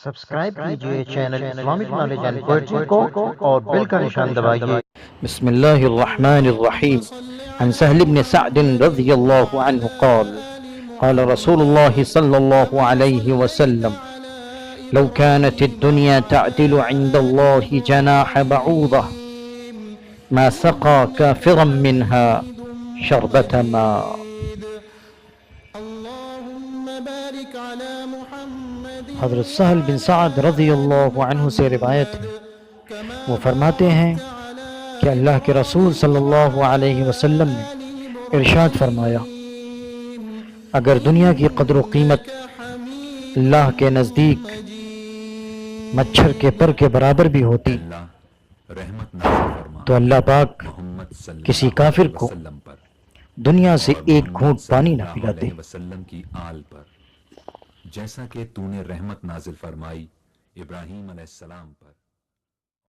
Subscribe کیجئے channel Islamic knowledge and poetry کو اور بیل کا نشان دبائیے۔ بسم اللہ الرحمن الرحیم عن سهل بن سعد رضی اللہ عنہ قال قال رسول اللہ صلی اللہ علیہ وسلم لو كانت الدنيا تعدل عند الله جناح بعوضة ما سقى كافرا منها شربة ماء۔ حضرت سہل بن سعد رضی اللہ عنہ سے روایت ہے، وہ فرماتے ہیں کہ اللہ کے رسول صلی اللہ علیہ وسلم نے ارشاد فرمایا، اگر دنیا کی قدر و قیمت اللہ کے نزدیک مچھر کے پر کے برابر بھی ہوتی تو اللہ پاک کسی کافر کو دنیا سے ایک گھونٹ پانی نہ پلاتے۔ جیسا کہ تو نے رحمت نازل فرمائی ابراہیم علیہ السلام پر۔